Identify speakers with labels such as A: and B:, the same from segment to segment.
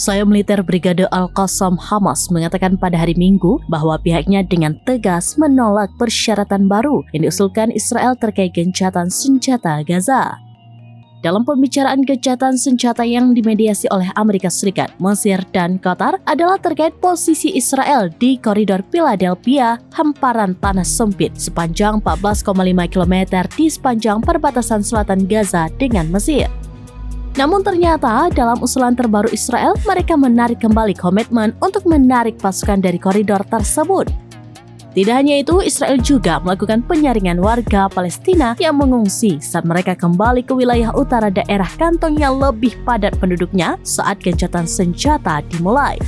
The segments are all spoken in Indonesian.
A: Sayap militer Brigade Al-Qassam Hamas mengatakan pada hari Minggu bahwa pihaknya dengan tegas menolak persyaratan baru yang diusulkan Israel terkait gencatan senjata Gaza. Dalam pembicaraan gencatan senjata yang dimediasi oleh Amerika Serikat, Mesir, dan Qatar adalah terkait posisi Israel di koridor Philadelphia, hamparan tanah sempit sepanjang 14,5 km di sepanjang perbatasan selatan Gaza dengan Mesir. Namun ternyata dalam usulan terbaru Israel, mereka menarik kembali komitmen untuk menarik pasukan dari koridor tersebut. Tidak hanya itu, Israel juga melakukan penyaringan warga Palestina yang mengungsi saat mereka kembali ke wilayah utara daerah kantong yang lebih padat penduduknya saat gencatan senjata dimulai.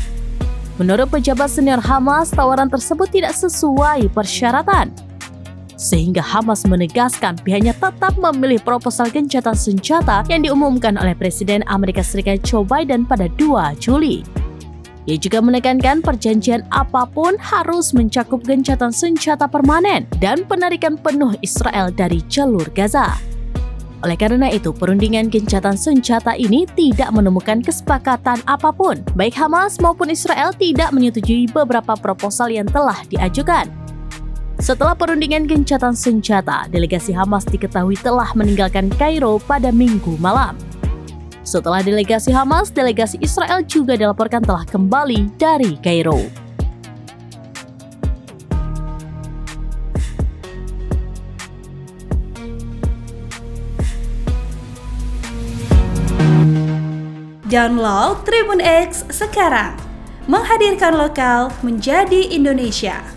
A: Menurut pejabat senior Hamas, tawaran tersebut tidak sesuai persyaratan. Sehingga Hamas menegaskan pihaknya tetap memilih proposal gencatan senjata yang diumumkan oleh Presiden Amerika Serikat Joe Biden pada 2 Juli. Ia juga menekankan perjanjian apapun harus mencakup gencatan senjata permanen dan penarikan penuh Israel dari jalur Gaza. Oleh karena itu, perundingan gencatan senjata ini tidak menemukan kesepakatan apapun. Baik Hamas maupun Israel tidak menyetujui beberapa proposal yang telah diajukan. Setelah perundingan gencatan senjata, delegasi Hamas diketahui telah meninggalkan Kairo pada Minggu malam. Setelah delegasi Hamas, delegasi Israel juga dilaporkan telah kembali dari Kairo.
B: Download Tribun X sekarang, menghadirkan lokal menjadi Indonesia.